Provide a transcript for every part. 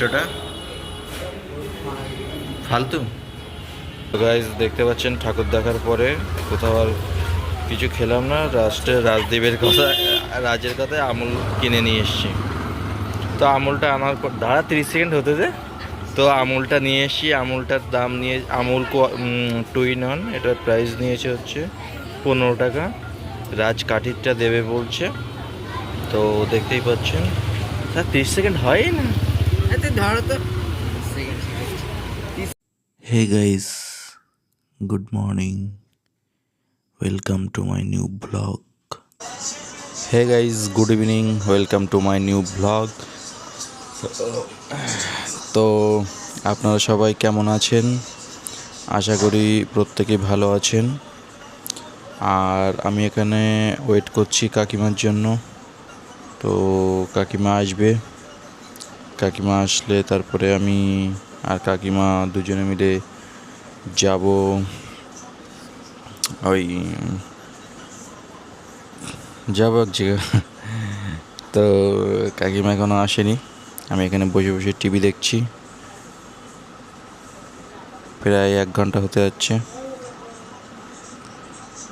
বৈশিষ্ট্যটা ফালতু। গাইজ দেখতে পাচ্ছেন ঠাকুর দেখার পরে কোথাও আর কিছু খেলাম না, রাজদীপের কথা, রাজের কথায় আমুল কিনে নিয়ে এসেছি। তো আমুলটা আনার পর দাঁড়া 30 সেকেন্ড হতে দে। তো আমুলটা নিয়ে এসেছি, আমুলটার দাম নিয়ে আমুল 2 in 1, এটার প্রাইস নিয়েছে হচ্ছে 15 টাকা। রাজ কাঠিরটা দেবে বলছে, তো দেখতেই পাচ্ছেন। স্যার 30 সেকেন্ড হয় না, ধরো তো। Hey guys, good morning, welcome to my new blog. Hey guys, good evening, welcome to my new blog. তো আপনারা সবাই কেমন আছেন? আশা করি প্রত্যেকেই ভালো আছেন। আর আমি এখানে ওয়েট করছি কাকিমার জন্য। তো কাকিমা আসবে, কাকিমা আসলে তারপরে আমি আর কাকিমা দুজনে মিলে যাব ওই যাব এক জায়গা। তো কাকিমা এখনও আসেনি, আমি এখানে বসে বসে টিভি দেখছি। প্রায় 1 ঘন্টা হতে যাচ্ছে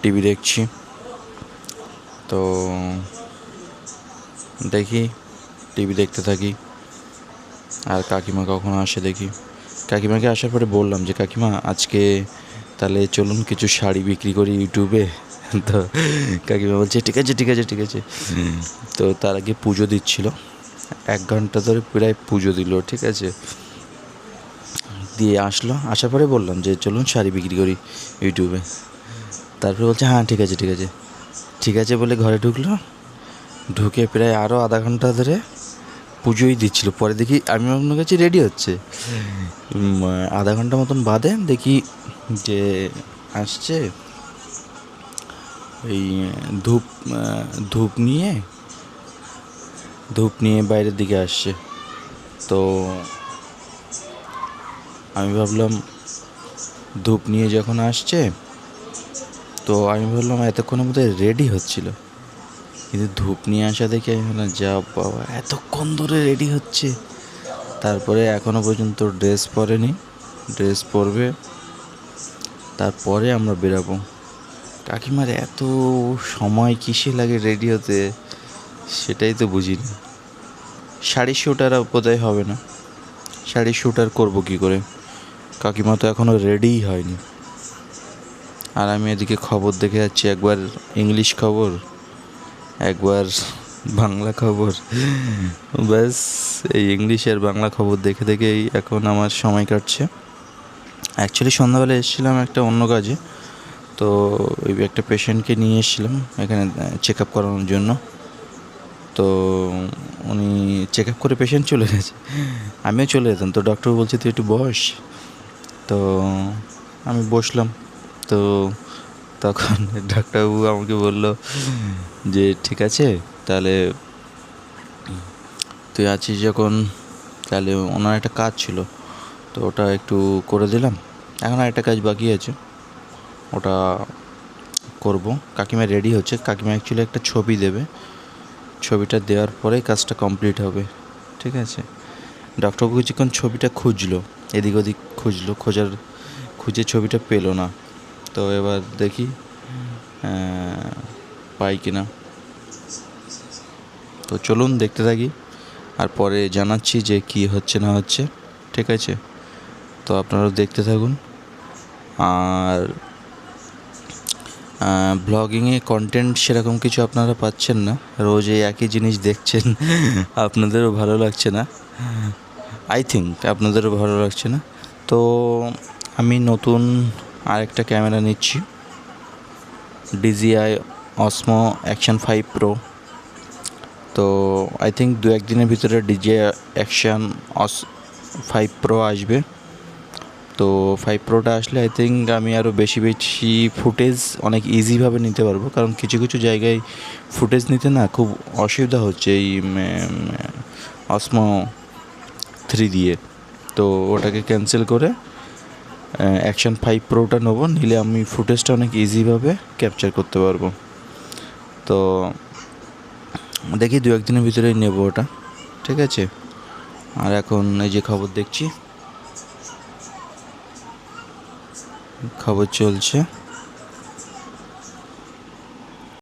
টিভি দেখছি। তো দেখি, টিভি দেখতে থাকি আর কাকিমা কখন আসে দেখি। কাকিমাকে আসার পরে বললাম যে কাকিমা আজকে তাহলে চলুন কিছু শাড়ি বিক্রি করি ইউটিউবে। তো কাকিমা বলছে ঠিক আছে ঠিক আছে ঠিক আছে। তো তার আগে পুজো দিচ্ছিল, 1 ঘন্টা ধরে প্রায় পুজো দিল, ঠিক আছে। দিয়ে আসলো, আসার পরে বললাম যে চলুন শাড়ি বিক্রি করি ইউটিউবে। তারপরে বলছে হ্যাঁ ঠিক আছে ঠিক আছে ঠিক আছে বলে ঘরে ঢুকলো। ঢুকে প্রায় আরও আধা ঘন্টা ধরে পুজোই দিচ্ছিল। পরে দেখি আমি আপনার কাছে রেডি হচ্ছে, আধা ঘন্টা মতন বাদে দেখি যে আসছে এই ধূপ ধূপ নিয়ে বাইরের দিকে আসছে। তো আমি ভাবলাম ধূপ নিয়ে যখন আসছে, তো আমি ভাবলাম এতক্ষণের মধ্যে রেডি হচ্ছিল, কিন্তু ধূপ নিয়ে আসা দেখে আমি ভাবলাম যা বাবা এতক্ষণ ধরে রেডি হচ্ছে। তারপরে এখনও পর্যন্ত ড্রেস পরেনি, ড্রেস পরবে, তারপরে আমরা বেরাবো। কাকিমার এত সময় কিসে লাগে রেডি হতে, সেটাই তো বুঝিনি। শাড়ির শ্যুট আর বোধহয় হবে না, শাড়ির শ্যুট আর করবো কী করে, কাকিমা তো এখনও রেডিই হয়নি। আর আমি এদিকে খবর দেখে যাচ্ছি, একবার ইংলিশ খবর, একবার বাংলা খবর। ব্যাস এই ইংলিশ আর বাংলা খবর দেখে দেখেই এখন আমার সময় কাটছে। অ্যাকচুয়ালি সন্ধ্যাবেলা এসেছিলাম একটা অন্য কাজে, তো ওই একটা পেশেন্টকে নিয়ে এসেছিলাম এখানে চেক আপ করানোর জন্য। তো উনি চেক আপ করে পেশেন্ট চলে গেছে, আমিও চলে যেতাম। তো ডক্টর বলছে তুই একটু বস, তো আমি বসলাম। তো তখন ডাক্তারবাবু আমাকে বলল যে ঠিক আছে তাহলে তুই আছিস যখন, তাহলে ওনার একটা কাজ ছিল, তো ওটা একটু করে দিলাম। এখন আরেকটা কাজ বাকি আছে, ওটা করব। কাকিমা রেডি হচ্ছে, কাকিমা অ্যাকচুয়ালি একটা ছবি দেবে, ছবিটা দেওয়ার পরেই কাজটা কমপ্লিট হবে, ঠিক আছে। ডক্টরবাবু কিছুক্ষণ ছবিটা খুঁজলো, এদিক ওদিক খুঁজে ছবিটা পেলো না। তো এবার দেখি পাই কিনা। তো চলুন দেখতে থাকি, আর পরে জানাচ্ছি যে কি হচ্ছে না হচ্ছে, ঠিক আছে। তো আপনারাও দেখতে থাকুন। আর ব্লগিংয়ে কন্টেন্ট সেরকম কিছু আপনারা পাচ্ছেন না, রোজ এই একই জিনিস দেখছেন, আপনাদেরও ভালো লাগছে না, আই থিঙ্ক আপনাদেরও ভালো লাগছে না। তো আমি নতুন আরেকটা ক্যামেরা নিচ্ছি, DJI Osmo Action 5 Pro। তো আই থিঙ্ক 2-1 দিনের ভিতরে DJI Action 5 Pro আসবে। তো 5 Proটা আসলে আই থিঙ্ক আমি আরও বেশি বেশি ফুটেজ অনেক ইজিভাবে নিতে পারবো, কারণ কিছু কিছু জায়গায় ফুটেজ নিতে না খুব অসুবিধা হচ্ছে এই Osmo 3 দিয়ে। তো ওটাকে ক্যান্সেল করে Action 5 Proটা নেবো, নিলে আমি ফুটেজটা অনেক ইজিভাবে ক্যাপচার করতে পারবো। তো দেখি 2-1 দিনের ভিতরেই নেবো ওটা, ঠিক আছে। আর এখন এই যে খবর দেখছি, খবর চলছে।